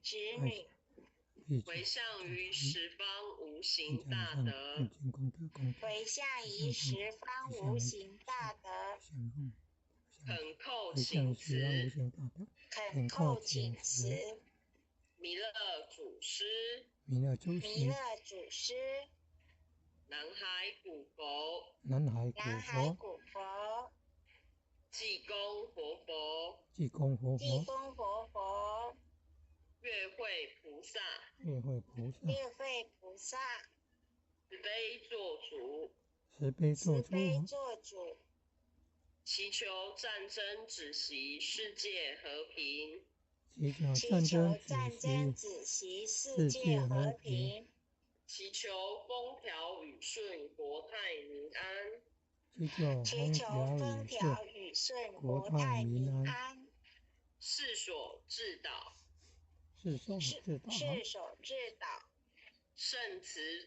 子女，回向于十方无形大德，回向于十方无形大德，恳叩请辞，恳叩请辞，弥勒祖师，弥勒祖师，南海古佛，南海古佛，济公活佛，济公活佛，月会菩萨，月会菩萨，慈悲做主，慈悲做主，祈求战争止息，世界和平，祈求战争止息，世界和平，祈求风调雨顺，国泰民安，祈求风调雨顺，国泰民安，世所致导，圣慈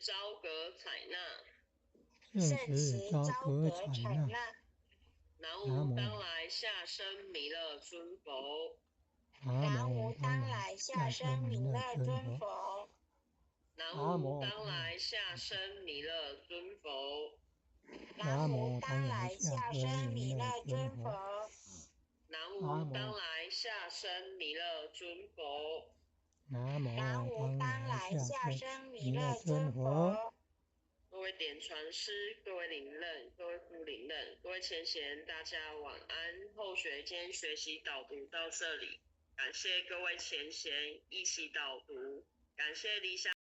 昭阁采纳，南无当来下生弥勒尊佛，南无当来下生弥勒尊佛，南无当来下生弥勒尊佛，南无当来下生弥勒尊佛，南无当来下生弥勒尊佛，南无当来下生弥勒尊佛。各位点传师，各位灵任，各位副灵任，各位前贤，大家晚安。后学间学习导读到这里，感谢各位前贤一起导读，感谢理想